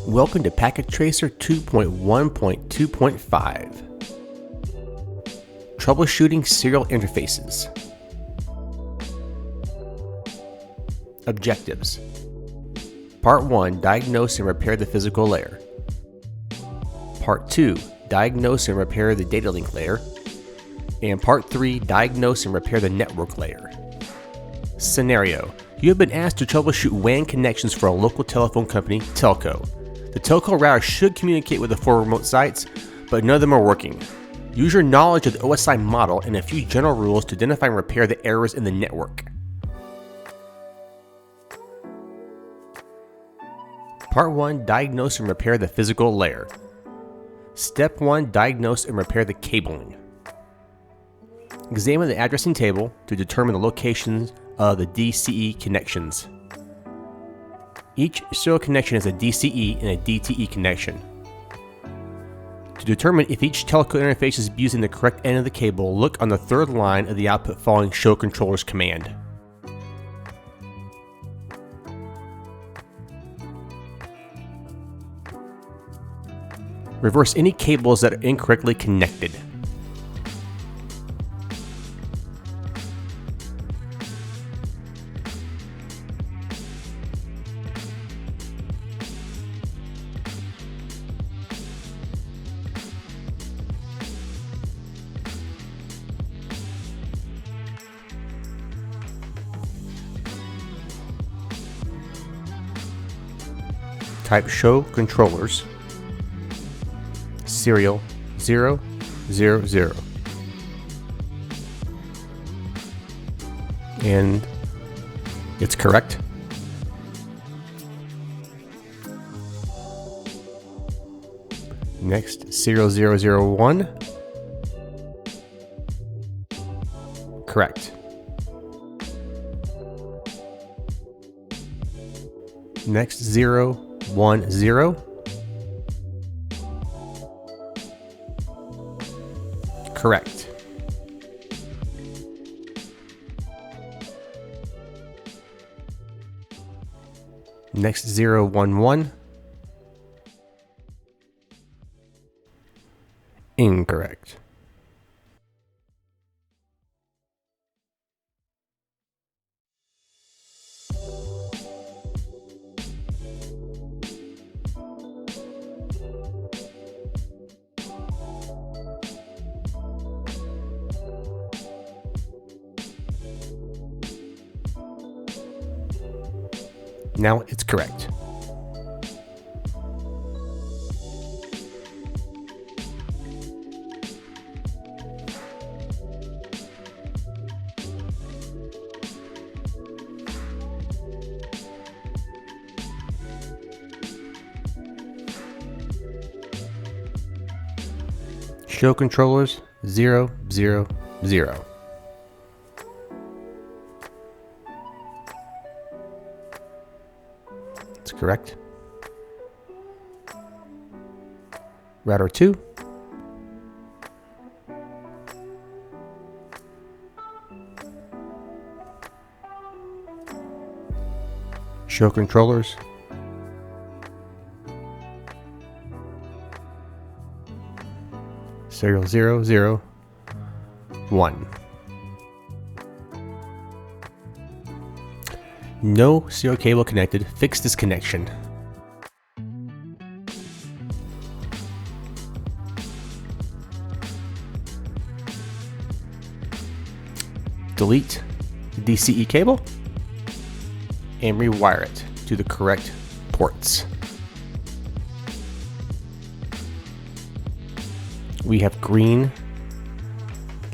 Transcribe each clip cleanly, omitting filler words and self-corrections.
Welcome to Packet Tracer 2.1.2.5. Troubleshooting serial interfaces. Objectives. Part 1. Diagnose and repair the physical layer. Part 2. Diagnose and repair the data link layer. And Part 3. Diagnose and repair the network layer. Scenario. You have been asked to troubleshoot WAN connections for a local telephone company, telco. The telco router should communicate with the 4 remote sites, but none of them are working. Use your knowledge of the OSI model and a few general rules to identify and repair the errors in the network. Part 1. Diagnose and repair the physical layer. Step 1. Diagnose and repair the cabling. Examine the addressing table to determine the locations of the DCE connections. Each serial connection has a DCE and a DTE connection. To determine if each telco interface is using the correct end of the cable, look on the third line of the output following Show Controllers command. Reverse any cables that are incorrectly connected. Type Show Controllers serial 000. And it's correct. Next, serial 001. Correct. Next, 010. Correct. Next, 011. Incorrect. Now it's correct. Show Controllers 000. That's correct. Router 2. Show Controllers. Serial 001. No serial cable connected. Fix this connection. Delete the DCE cable and rewire it to the correct ports. We have green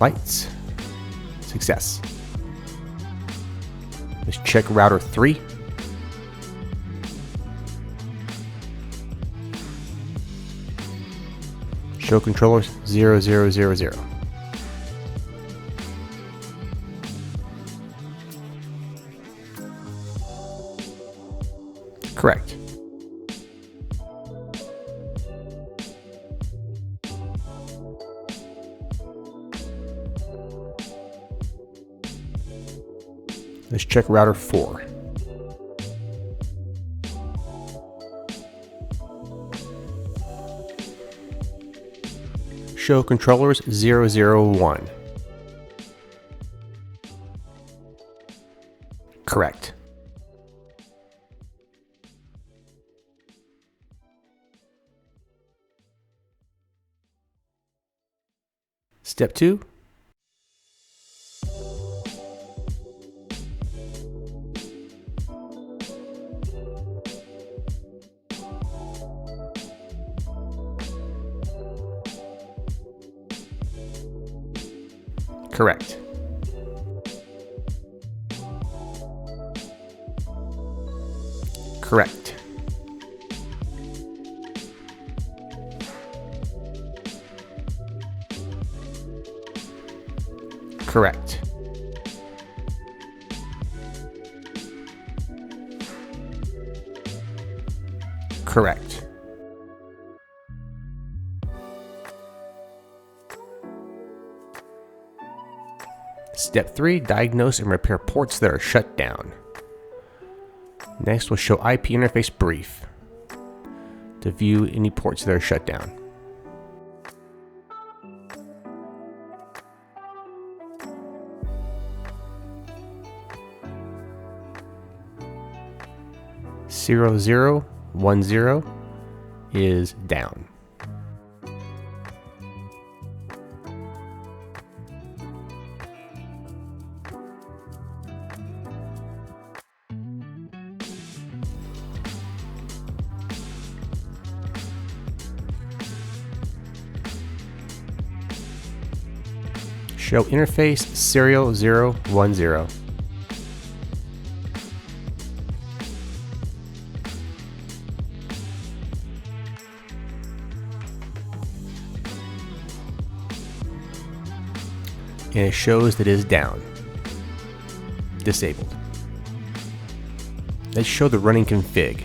lights. Success. Let's check router 3. Show Controllers 0000. Correct. Let's check router 4. Show controllers 001. Correct. Step 2. Correct. Correct. Correct. Correct. Step 3, diagnose and repair ports that are shut down. Next, we'll show IP interface brief to view any ports that are shut down. Serial 010 is down. Show interface serial 010. And it shows that it is down. Disabled. Let's show the running config.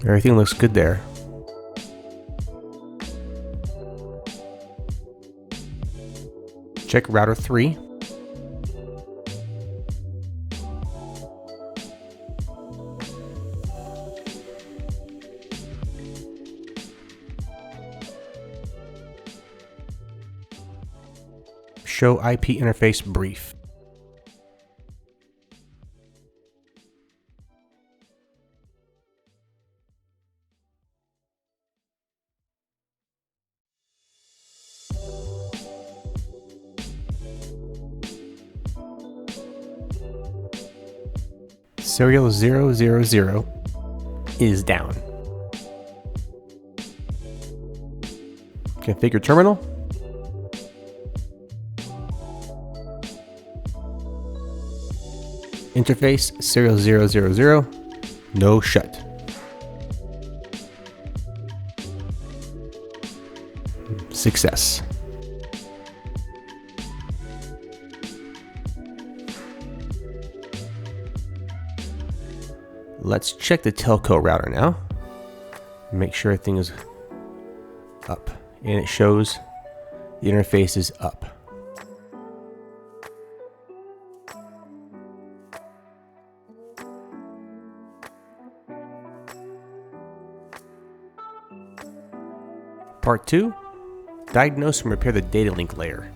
Everything looks good there. Check router 3. Show IP interface brief. Serial 000 is down. Configure terminal. Interface serial 000, no shut. Success. Let's check the telco router now. Make sure everything is up. And it shows the interface is up. Part 2. Diagnose and repair the data link layer.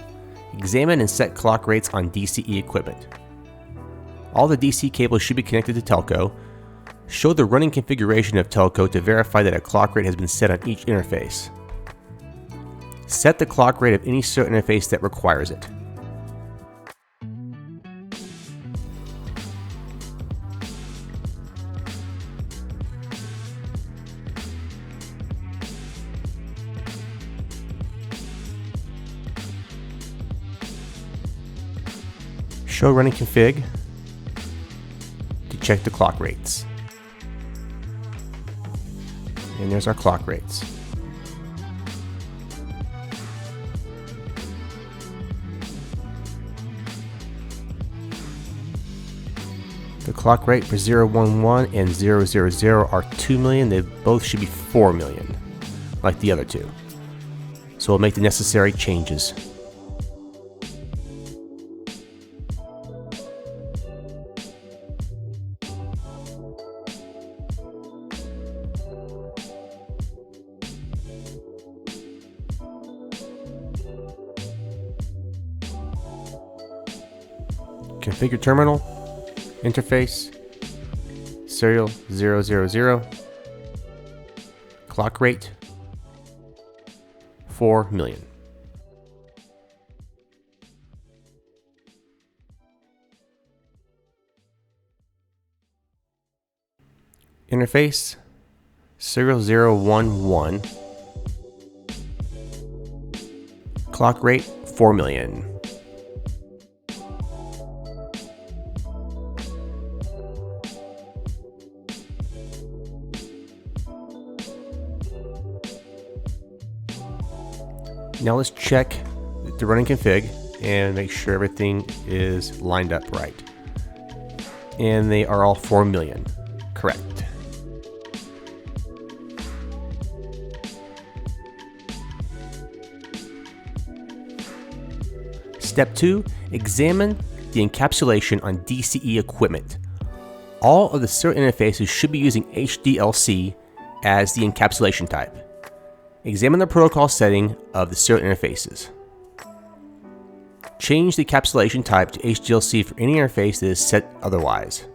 Examine and set clock rates on DCE equipment. All the DC cables should be connected to telco. Show the running configuration of telco to verify that a clock rate has been set on each interface. Set the clock rate of any serial interface that requires it. Show running config to check the clock rates. And there's our clock rates. The clock rate for 011 and 000 are 2 million. They both should be 4 million, like the other two. so we'll make the necessary changes. Configure terminal, interface, serial 000, clock rate 4 million. Interface serial 011, clock rate 4 million. Now let's check the running config and make sure everything is lined up right. And they are all 4 million. Correct. Step 2, examine the encapsulation on DCE equipment. All of the serial interfaces should be using HDLC as the encapsulation type. Examine the protocol setting of the serial interfaces. Change the encapsulation type to HDLC for any interface that is set otherwise.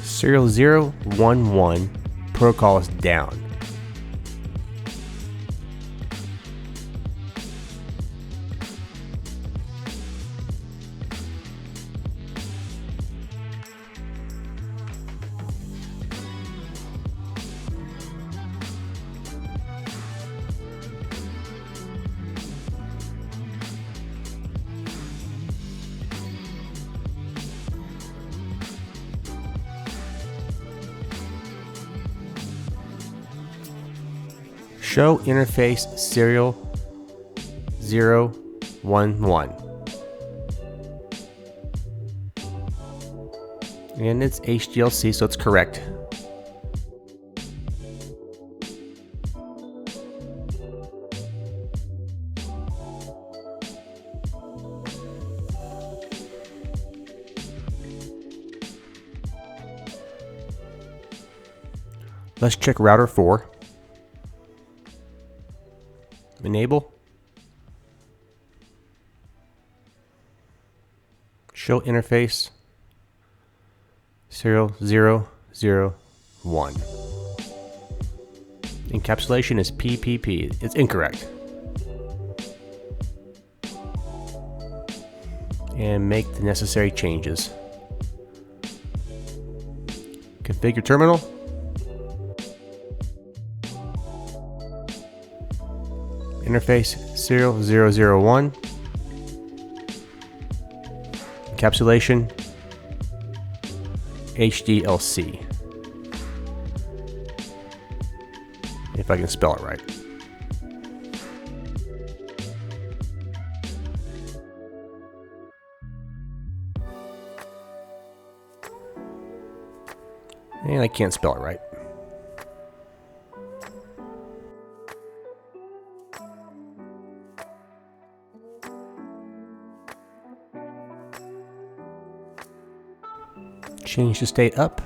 Serial 011 protocol is down. Show interface serial 011. And it's HDLC, so it's correct. Let's check router 4. Enable. Show interface serial 001. Encapsulation is PPP. It's incorrect. And make the necessary changes. Configure terminal. Interface serial 001. Encapsulation HDLC. If I can spell it right. And I can't spell it right. Change the state up.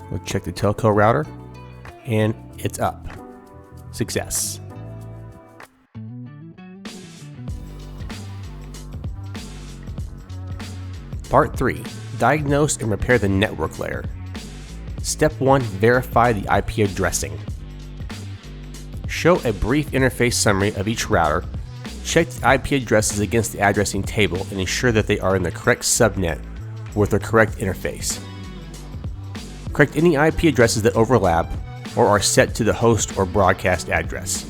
We'll check the telco router, and it's up. Success. Part 3. Diagnose and repair the network layer. Step 1. Verify the IP addressing. Show a brief interface summary of each router, Check the IP addresses against the addressing table and ensure that they are in the correct subnet with the correct interface. Correct any IP addresses that overlap or are set to the host or broadcast address.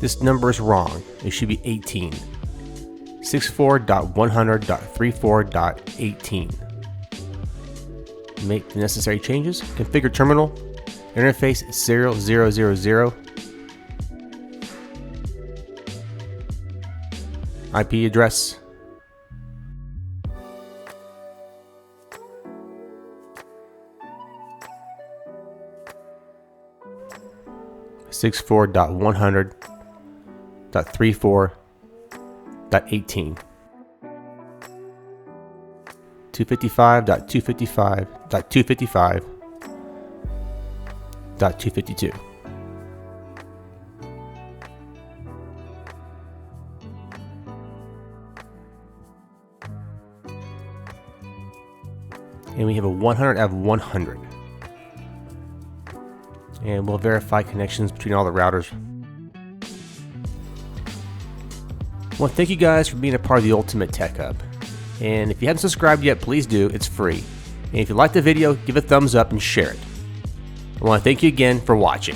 This number is wrong. It should be 18. 64.100.34.18. Make the necessary changes. Configure terminal. Interface 0000. IP address. .100.34.18. 255.255.255.252. And we have a 100 out of 100. And we'll verify connections between all the routers. Well, thank you guys for being a part of the Ultimate Tech Hub. And if you haven't subscribed yet, please do. It's free. And if you liked the video, give it a thumbs up and share it. I want to thank you again for watching.